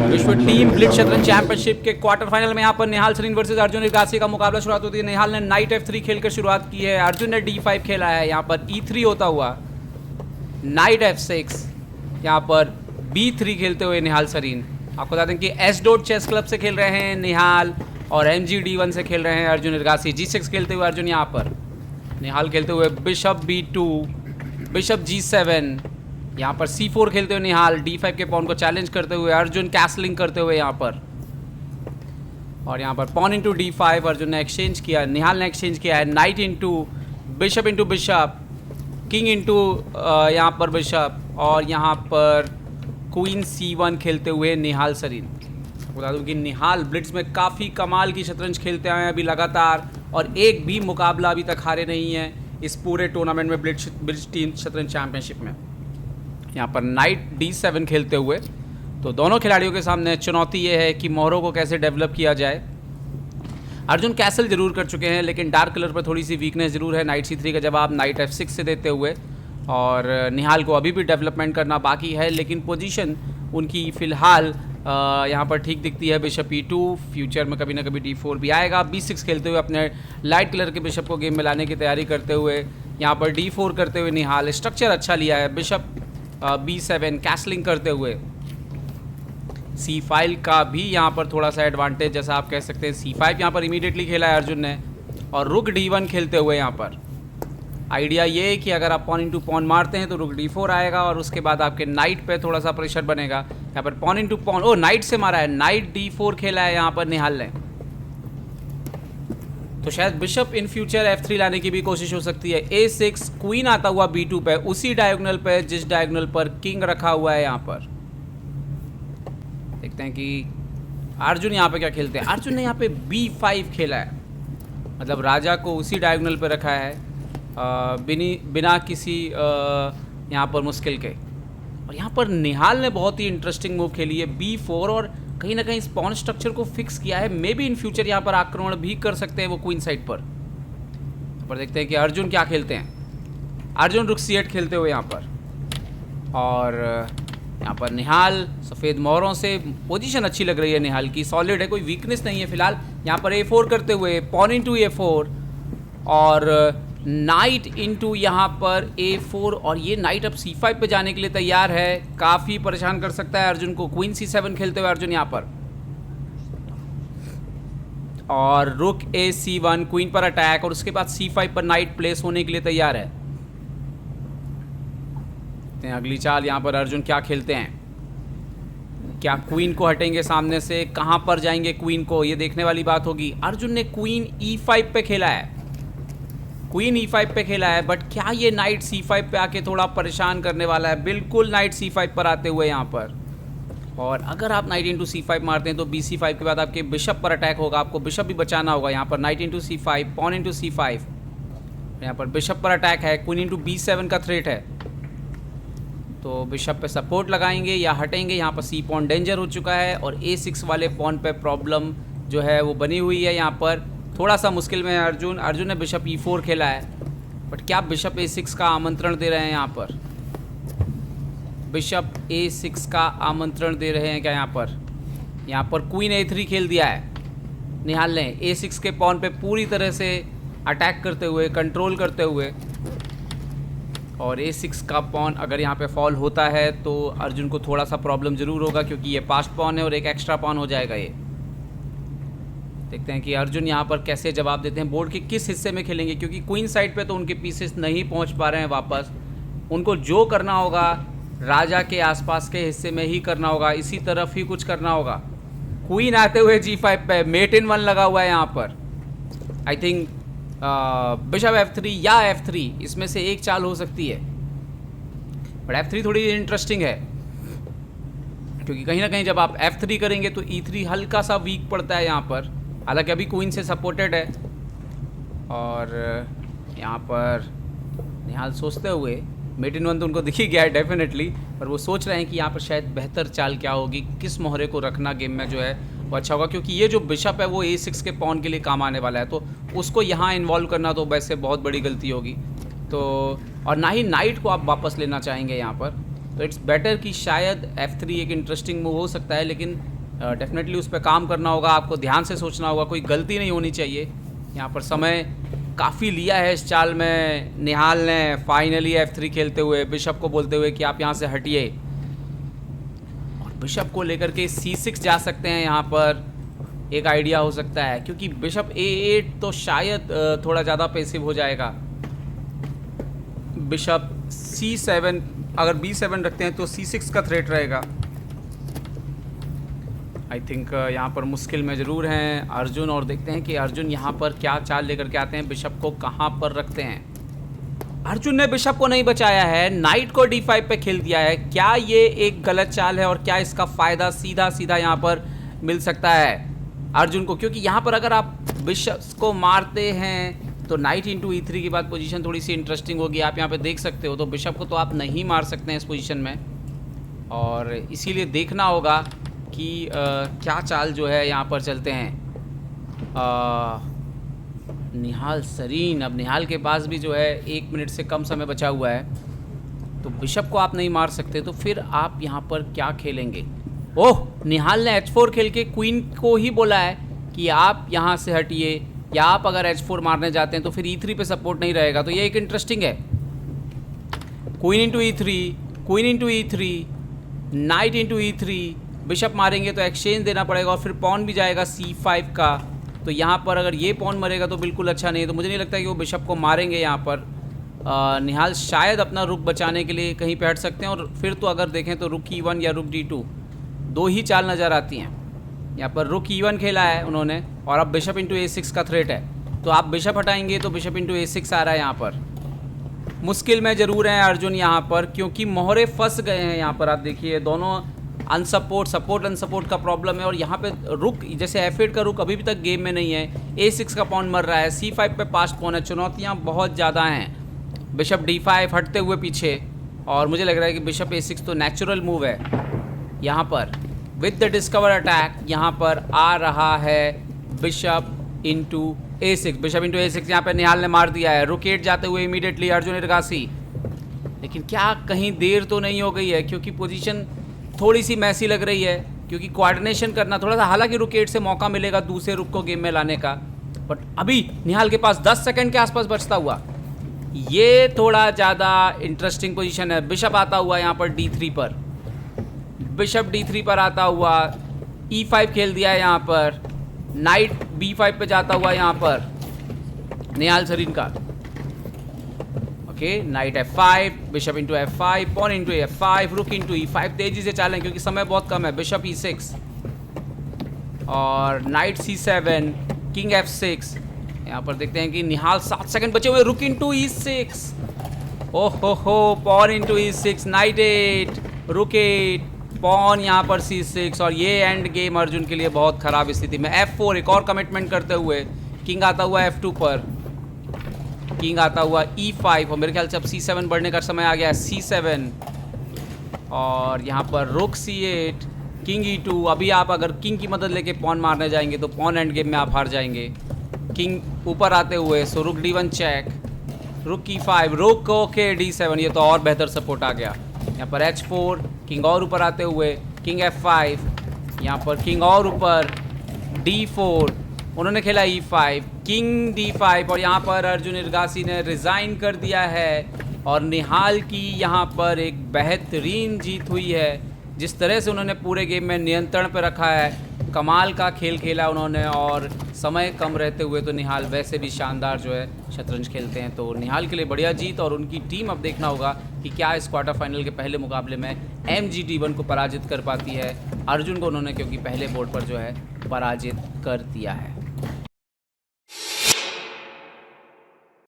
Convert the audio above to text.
विश्व team blitz शतरंज championship के क्वार्टर फाइनल में यहाँ पर निहाल सरीन वर्सेस अर्जुन इरगासी का मुकाबला शुरुआत होती है। निहाल ने नाइट F3 खेलकर शुरुआत की है, अर्जुन ने D5 खेला है। यहाँ पर E3 होता हुआ नाइट F6, यहाँ पर B3 खेलते हुए निहाल सरीन। आपको बता दें कि एस डॉट चेस क्लब से खेल रहे हैं निहाल और MGD1 से खेल रहे हैं अर्जुन इरगासी। G6 खेलते हुए अर्जुन यहाँ पर, निहाल खेलते हुए बिशप B2, बिशप G7, यहाँ पर C4 खेलते हुए निहाल, D5 के पॉन को चैलेंज करते हुए अर्जुन कैसलिंग करते हुए यहाँ पर, और यहाँ पर पॉन इंटू D5 अर्जुन ने एक्सचेंज किया, निहाल ने एक्सचेंज किया है। Night into bishop, king into यहाँ पर बिशप, और यहाँ पर क्वीन C1 खेलते हुए निहाल सरीन। बता दूँ कि निहाल ब्लिट्ज में काफ़ी कमाल की शतरंज खेलते आए हैं अभी लगातार, और एक भी मुकाबला अभी तक हारे नहीं हैं इस पूरे टूर्नामेंट में ब्लिट्ज टीम शतरंज चैंपियनशिप में। यहाँ पर नाइट D7 खेलते हुए तो दोनों खिलाड़ियों के सामने चुनौती ये है कि मोहरों को कैसे डेवलप किया जाए। अर्जुन कैसल जरूर कर चुके हैं, लेकिन डार्क कलर पर थोड़ी सी वीकनेस जरूर है। नाइट C3 का जवाब नाइट F6 से देते हुए, और निहाल को अभी भी डेवलपमेंट करना बाकी है, लेकिन पोजीशन उनकी फ़िलहाल यहाँ पर ठीक दिखती है। बिशप E2, फ्यूचर में कभी ना कभी D4 भी आएगा। B6 खेलते हुए अपने लाइट कलर के बिशप को गेम में लाने की तैयारी करते हुए, यहाँ पर D4 करते हुए निहाल स्ट्रक्चर अच्छा लिया है। बिशप B7 कैसलिंग करते हुए, C5 का भी यहाँ पर थोड़ा सा एडवांटेज जैसा आप कह सकते हैं। C5 यहाँ पर इमीडिएटली खेला है अर्जुन ने, और रुक D1 खेलते हुए यहाँ पर आइडिया ये है कि अगर आप पॉन इंटू पॉन मारते हैं तो रुक D4 आएगा, और उसके बाद आपके नाइट पे थोड़ा सा प्रेशर बनेगा। यहाँ पर पॉन इंटू पॉन, ओ नाइट से मारा है, नाइट D4 खेला है यहाँ पर निहाल ने, तो शायद बिशप इन फ्यूचर F3 लाने की भी कोशिश हो सकती है। A6, क्वीन आता हुआ B2 पे, उसी डायगोनल पे जिस डायगोनल पर किंग रखा हुआ है। यहाँ पर देखते हैं कि अर्जुन यहाँ पे क्या खेलते हैं। अर्जुन ने यहाँ पे B5 खेला है, मतलब राजा को उसी डायगोनल पे रखा है बिना किसी यहाँ पर मुश्किल के। और यहाँ पर निहाल ने बहुत ही इंटरेस्टिंग मूव खेली है, B4, और कहीं ना कहीं स्पॉन स्ट्रक्चर को फिक्स किया है। मे बी इन फ्यूचर यहाँ पर आक्रमण भी कर सकते हैं वो क्वीन साइड पर देखते हैं कि अर्जुन क्या खेलते हैं। अर्जुन रुक C8 खेलते हुए यहाँ पर, और यहाँ पर निहाल सफ़ेद मोहरों से पोजीशन अच्छी लग रही है निहाल की, सॉलिड है, कोई वीकनेस नहीं है फिलहाल। यहाँ पर A4 करते हुए पॉन इंटू A4, और नाइट इंटू यहाँ पर A4, और ये नाइट अब C5 पे जाने के लिए तैयार है। काफ़ी परेशान कर सकता है अर्जुन को। क्वीन C7 खेलते हुए अर्जुन यहाँ पर, और रुक A C1, क्वीन पर अटैक, और उसके बाद C5 पर नाइट प्लेस होने के लिए तैयार है। अगली चाल यहाँ पर अर्जुन क्या खेलते हैं, क्या क्वीन को हटेंगे सामने से, कहाँ पर जाएंगे क्वीन को, ये देखने वाली बात होगी। अर्जुन ने क्वीन E5 पे खेला है, क्वीन E5 पे खेला है, बट क्या ये नाइट C5 पे आके थोड़ा परेशान करने वाला है। बिल्कुल नाइट C5 पर आते हुए यहाँ पर, और अगर आप नाइट इंटू C5 मारते हैं तो BC5 के बाद आपके बिशप पर अटैक होगा, आपको बिशप भी बचाना होगा। यहाँ पर night into C5, pawn into C5, यहाँ पर बिशप पर अटैक है, क्वीन इंटू B7 का थ्रेट है, तो बिशप पे सपोर्ट लगाएंगे या हटेंगे। यहाँ पर C पॉन डेंजर हो चुका है, और A6 वाले पॉन पे प्रॉब्लम जो है वो बनी हुई है। यहाँ पर थोड़ा सा मुश्किल में है अर्जुन ने बिशप E4 खेला है, बट क्या बिशप A6 का आमंत्रण दे रहे हैं। यहाँ पर बिशप A6 का आमंत्रण दे रहे हैं क्या यहाँ पर क्वीन A3 खेल दिया है निहाल ने, A6 के पॉन पे पूरी तरह से अटैक करते हुए, कंट्रोल करते हुए, और A6 का पॉन अगर यहाँ पे फॉल होता है तो अर्जुन को थोड़ा सा प्रॉब्लम ज़रूर होगा, क्योंकि ये पास्ट पॉन है और एक एक्स्ट्रा पॉन हो जाएगा ये। देखते हैं कि अर्जुन यहाँ पर कैसे जवाब देते हैं, बोर्ड के किस हिस्से में खेलेंगे, क्योंकि क्वीन साइड पे तो उनके पीसेस नहीं पहुँच पा रहे हैं वापस। उनको जो करना होगा राजा के आसपास के हिस्से में ही करना होगा, इसी तरफ ही कुछ करना होगा। क्वीन आते हुए G5 पे मेट इन 1 लगा हुआ है यहाँ पर। आई थिंक बिशप F3 या F3, इसमें से एक चाल हो सकती है, बट F3 थोड़ी इंटरेस्टिंग है, क्योंकि कहीं ना कहीं जब आप F3 करेंगे तो E3 हल्का सा वीक पड़ता है यहाँ पर, हालांकि अभी क्वीन से सपोर्टेड है। और यहाँ पर निहाल सोचते हुए, मेट इन 1 तो उनको दिख ही गया है डेफिनेटली, पर वो सोच रहे हैं कि यहाँ पर शायद बेहतर चाल क्या होगी, किस मोहरे को रखना गेम में जो है वो अच्छा होगा, क्योंकि ये जो बिशप है वो A6 के पॉन के लिए काम आने वाला है, तो उसको यहाँ इन्वॉल्व करना तो वैसे बहुत बड़ी गलती होगी। तो और ना ही नाइट को आप वापस लेना चाहेंगे यहाँ पर, तो इट्स बेटर कि शायद F3 एक इंटरेस्टिंग मूव हो सकता है, लेकिन डेफिनेटली उस पर काम करना होगा, आपको ध्यान से सोचना होगा, कोई गलती नहीं होनी चाहिए। यहाँ पर समय काफ़ी लिया है इस चाल में निहाल ने, फाइनली F3 खेलते हुए बिशप को बोलते हुए कि आप यहाँ से हटिए, और बिशप को लेकर के C6 जा सकते हैं। यहाँ पर एक आइडिया हो सकता है, क्योंकि बिशप A8 तो शायद थोड़ा ज़्यादा पैसिव हो जाएगा। बिशप C7, अगर B7 रखते हैं तो C6 का थ्रेट रहेगा। आई थिंक यहाँ पर मुश्किल में ज़रूर हैं अर्जुन, और देखते हैं कि अर्जुन यहाँ पर क्या चाल लेकर के आते हैं, बिशप को कहाँ पर रखते हैं। अर्जुन ने बिशप को नहीं बचाया है, नाइट को D5 पे खेल दिया है। क्या ये एक गलत चाल है, और क्या इसका फ़ायदा सीधा सीधा यहाँ पर मिल सकता है अर्जुन को? क्योंकि यहाँ पर अगर आप बिशप को मारते हैं तो नाइट इंटू E3 के बाद पोजीशन थोड़ी सी इंटरेस्टिंग होगी। आप यहाँ पे देख सकते हो, तो बिशप को तो आप नहीं मार सकते हैं इस पोजीशन में, और इसीलिए देखना होगा कि क्या चाल जो है यहाँ पर चलते हैं। निहाल सरीन, अब निहाल के पास भी जो है 1 मिनट से कम समय बचा हुआ है, तो बिशप को आप नहीं मार सकते, तो फिर आप यहाँ पर क्या खेलेंगे? ओह, निहाल ने H4 खेल के क्वीन को ही बोला है कि आप यहाँ से हटिए, या आप अगर H4 मारने जाते हैं तो फिर E3 पे सपोर्ट नहीं रहेगा। तो ये एक इंटरेस्टिंग है। Queen into E3, queen into E3, night into E3, bishop मारेंगे तो एक्सचेंज देना पड़ेगा, और फिर पॉन भी जाएगा C5 का। तो यहाँ पर अगर ये पॉन मरेगा तो बिल्कुल अच्छा नहीं है, तो मुझे नहीं लगता कि वो बिशप को मारेंगे। यहाँ पर निहाल शायद अपना रुक बचाने के लिए कहीं पे हट सकते हैं, और फिर तो अगर देखें तो रुक E1 या रुक D2, दो ही चाल नज़र आती हैं। यहाँ पर रुक E1 खेला है उन्होंने, और अब बिशप इंटू A6 का थ्रेट है, तो आप बिशप हटाएंगे तो बिशप इंटू A6 आ रहा है। यहाँ पर मुश्किल में ज़रूर हैं अर्जुन यहाँ पर, क्योंकि मोहरे फंस गए हैं। यहाँ पर आप देखिए दोनों सपोर्ट अनसपोर्ट का प्रॉब्लम है, और यहाँ पे रुक जैसे F8 का रुक अभी भी तक गेम में नहीं है, A6 का पॉन मर रहा है, C5 पे पास्ट पॉन है, चुनौतियाँ बहुत ज़्यादा हैं। बिशप D5 हटते हुए पीछे, और मुझे लग रहा है कि बिशप A6 तो नेचुरल मूव है। यहाँ पर विद द डिस्कवर अटैक यहाँ पर आ रहा है bishop into A6, bishop into A6 यहाँ पर निहाल ने मार दिया है। रुक 8 जाते हुए इमीडिएटली अर्जुन इरगासी, लेकिन क्या कहीं देर तो नहीं हो गई है? क्योंकि पोजीशन थोड़ी सी मैसी लग रही है, क्योंकि कोऑर्डिनेशन करना थोड़ा सा, हालांकि रुक 8 से मौका मिलेगा दूसरे रुक को गेम में लाने का, बट अभी निहाल के पास 10 सेकंड के आसपास बचता हुआ, ये थोड़ा ज़्यादा इंटरेस्टिंग पोजीशन है। बिशप आता हुआ यहाँ पर D3 पर, बिशप D3 पर आता हुआ, E5 खेल दिया है यहाँ पर, नाइट B5 पे जाता हुआ यहाँ पर निहाल सरीन का। Okay, knight F5, bishop into F5, pawn into F5, rook into E5, तेजी से चालें क्योंकि समय बहुत कम है। बिशप E6 और नाइट C7, किंग F6। यहाँ पर देखते हैं कि निहाल 7 सेकंड बचे हुए, रुक इंटू E6, ओहो हो, पॉन इंटू E6, नाइट 8, रुक 8, पॉन यहाँ पर C6, और ये एंड गेम अर्जुन के लिए बहुत ख़राब स्थिति में। F4 एक और कमिटमेंट करते हुए, किंग आता हुआ F2 पर, किंग आता हुआ E5, और मेरे ख्याल से अब C7 बढ़ने का समय आ गया है, C7, और यहाँ पर रुक C8, किंग E2। अभी आप अगर किंग की मदद लेके पॉन मारने जाएंगे तो पॉन एंड गेम में आप हार जाएंगे। किंग ऊपर आते हुए, सो रुक D1 चेक, रुक E5, रुक ओके D7, ये तो और बेहतर सपोर्ट आ गया। यहाँ पर H4, किंग और ऊपर आते हुए, किंग F5, यहाँ पर किंग और ऊपर, D4, उन्होंने खेला E5, किंग D5, और यहाँ पर अर्जुन इरगासी ने रिज़ाइन कर दिया है, और निहाल की यहाँ पर एक बेहतरीन जीत हुई है। जिस तरह से उन्होंने पूरे गेम में नियंत्रण पर रखा है, कमाल का खेल खेला उन्होंने, और समय कम रहते हुए तो निहाल वैसे भी शानदार जो है शतरंज खेलते हैं। तो निहाल के लिए बढ़िया जीत, और उनकी टीम अब देखना होगा कि क्या इस क्वार्टर फाइनल के पहले मुकाबले में MGT1 को पराजित कर पाती है। अर्जुन को उन्होंने क्योंकि पहले बोर्ड पर जो है पराजित कर दिया है।